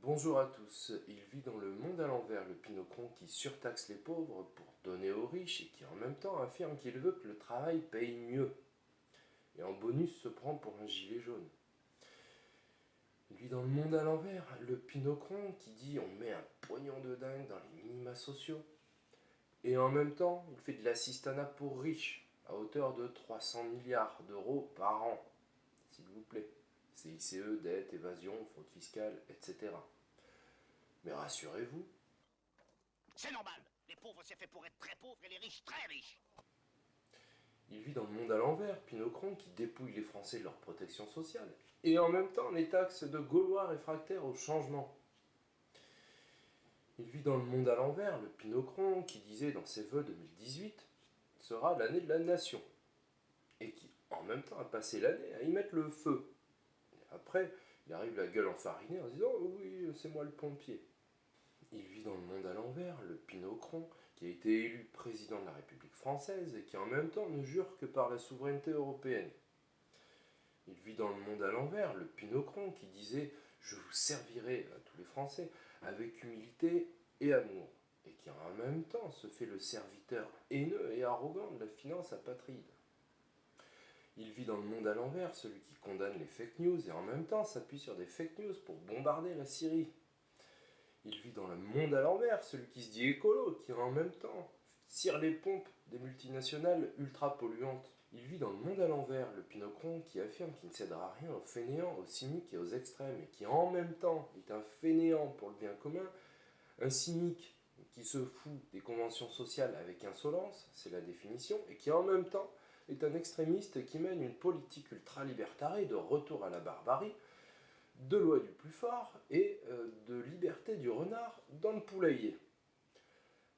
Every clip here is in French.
Bonjour à tous. Il vit dans le monde à l'envers, le Pinocron qui surtaxe les pauvres pour donner aux riches et qui en même temps affirme qu'il veut que le travail paye mieux. Et en bonus se prend pour un gilet jaune. Il vit dans le monde à l'envers, le Pinocron qui dit on met un pognon de dingue dans les minima sociaux. Et en même temps, il fait de l'assistanat pour riches, à hauteur de 300 milliards d'euros par an. S'il vous plaît. CICE, dette, évasion, fraude fiscale, etc. Mais rassurez-vous, C'est normal. Les pauvres, c'est fait pour être très pauvres et les riches, très riches. il vit dans le monde à l'envers, Pinocron qui dépouille les Français de leur protection sociale, et en même temps les taxes de Gaulois réfractaires au changement. Il vit dans le monde à l'envers, le Pinocron qui disait dans ses vœux 2018 sera l'année de la nation, et qui en même temps a passé l'année à y mettre le feu. Et après, il arrive la gueule enfarinée en disant oh oui, c'est moi le pompier. Il vit dans le monde à l'envers, le Pinocron, qui a été élu président de la République française et qui en même temps ne jure que par la souveraineté européenne. Il vit dans le monde à l'envers, le Pinocron, qui disait « Je vous servirai à tous les Français avec humilité et amour », et qui en même temps se fait le serviteur haineux et arrogant de la finance apatride. Il vit dans le monde à l'envers, celui qui condamne les fake news et en même temps s'appuie sur des fake news pour bombarder la Syrie. Il vit dans le monde à l'envers, celui qui se dit écolo, qui en même temps tire les pompes des multinationales ultra polluantes. Il vit dans le monde à l'envers, le Pinocron qui affirme qu'il ne cédera rien aux fainéants, aux cyniques et aux extrêmes, et qui en même temps est un fainéant pour le bien commun, un cynique qui se fout des conventions sociales avec insolence, c'est la définition, et qui en même temps est un extrémiste qui mène une politique ultra-libertarée de retour à la barbarie, de loi du plus fort et de liberté du renard dans le poulailler.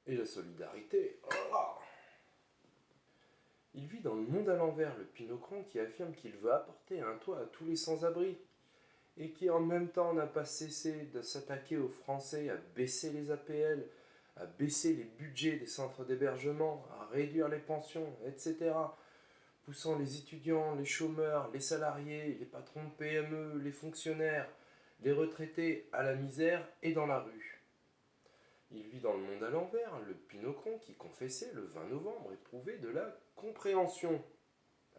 Et la solidarité, oh. Il vit dans le monde à l'envers, le Pinocron qui affirme qu'il veut apporter un toit à tous les sans-abri et qui en même temps n'a pas cessé de s'attaquer aux Français, à baisser les APL, à baisser les budgets des centres d'hébergement, à réduire les pensions, etc., poussant les étudiants, les chômeurs, les salariés, les patrons de PME, les fonctionnaires, les retraités à la misère et dans la rue. Il vit dans le monde à l'envers, le Pinocron qui confessait le 20 novembre éprouver de la compréhension.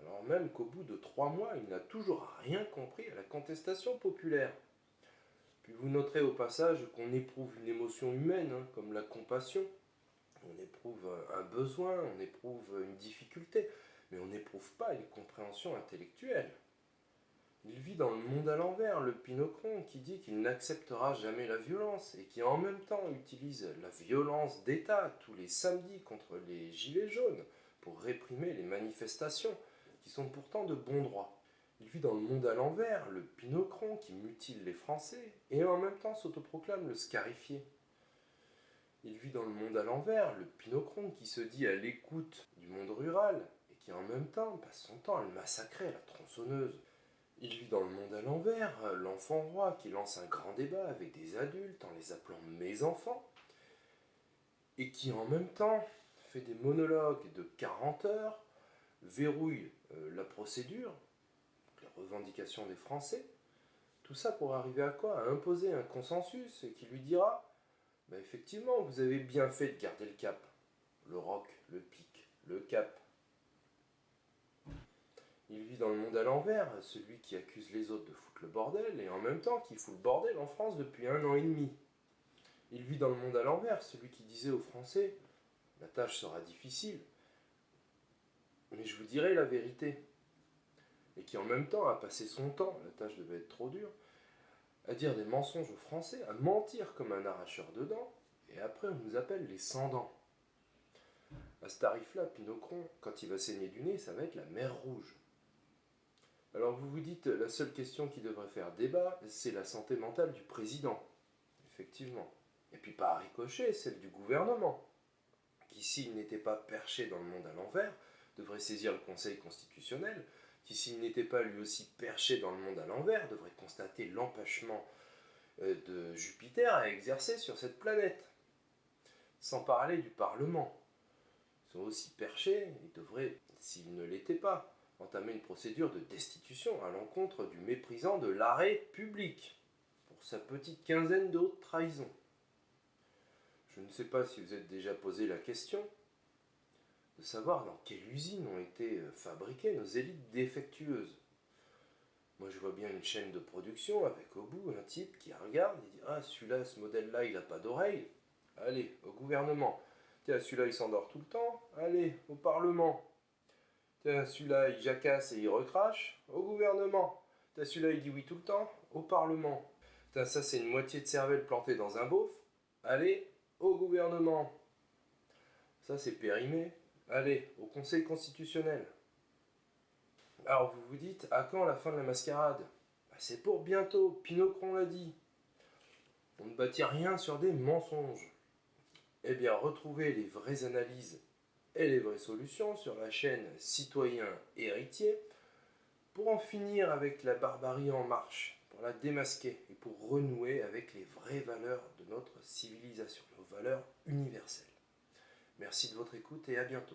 Alors même qu'au bout de 3 mois, il n'a toujours rien compris à la contestation populaire. Puis vous noterez au passage qu'on éprouve une émotion humaine, comme la compassion. On éprouve un besoin, on éprouve une difficulté, mais on n'éprouve pas une compréhension intellectuelle. Il vit dans le monde à l'envers, le Pinocron, qui dit qu'il n'acceptera jamais la violence et qui en même temps utilise la violence d'État tous les samedis contre les gilets jaunes pour réprimer les manifestations qui sont pourtant de bon droit. Il vit dans le monde à l'envers, le Pinocron qui mutile les Français et en même temps s'autoproclame le scarifié. Il vit dans le monde à l'envers, le Pinocron qui se dit à l'écoute du monde rural et qui en même temps passe son temps à le massacrer à la tronçonneuse. Il vit dans le monde à l'envers, l'enfant roi qui lance un grand débat avec des adultes en les appelant mes enfants et qui en même temps fait des monologues de 40 heures, verrouille la procédure, les revendications des Français. Tout ça pour arriver à quoi? À imposer un consensus et qui lui dira bah effectivement, vous avez bien fait de garder le cap. Le roc, le pic, le cap. Il vit dans le monde à l'envers, celui qui accuse les autres de foutre le bordel et en même temps qui fout le bordel en France depuis 1 an et demi. Il vit dans le monde à l'envers, celui qui disait aux Français la tâche sera difficile, mais je vous dirai la vérité. Et qui en même temps a passé son temps, la tâche devait être trop dure, à dire des mensonges aux Français, à mentir comme un arracheur de dents, et après on nous appelle les sans-dents. À ce tarif-là, Pinocron, quand il va saigner du nez, ça va être la mer Rouge. Alors vous vous dites, la seule question qui devrait faire débat, c'est la santé mentale du président. Effectivement. Et puis par ricochet, celle du gouvernement, qui s'il n'était pas perché dans le monde à l'envers, devrait saisir le Conseil constitutionnel, qui s'il n'était pas lui aussi perché dans le monde à l'envers, devrait constater l'empêchement de Jupiter à exercer sur cette planète. Sans parler du Parlement. sont aussi perchés et devraient, s'ils ne l'étaient pas, entamer une procédure de destitution à l'encontre du méprisant de l'arrêt public pour sa petite quinzaine d'autres trahisons. Je ne sais pas si vous êtes déjà posé la question de savoir dans quelle usine ont été fabriquées nos élites défectueuses. Moi je vois bien une chaîne de production avec au bout un type qui regarde et dit « Ah celui-là, ce modèle-là, il n'a pas d'oreille. Allez, au gouvernement. Tiens, celui-là, il s'endort tout le temps. Allez, au Parlement. Tiens, celui-là, il jacasse et il recrache. Au gouvernement. Tiens, celui-là, il dit oui tout le temps. Au Parlement. Tiens, ça, c'est une moitié de cervelle plantée dans un beauf. Allez, au gouvernement. Ça, c'est périmé. Allez, au Conseil constitutionnel. » Alors, vous vous dites, à quand la fin de la mascarade ? C'est pour bientôt, Pinocron l'a dit. On ne bâtit rien sur des mensonges. Eh bien, retrouvez les vraies analyses et les vraies solutions sur la chaîne Citoyen Héritier pour en finir avec la barbarie en marche, pour la démasquer et pour renouer avec les vraies valeurs de notre civilisation, nos valeurs universelles. Merci de votre écoute et à bientôt.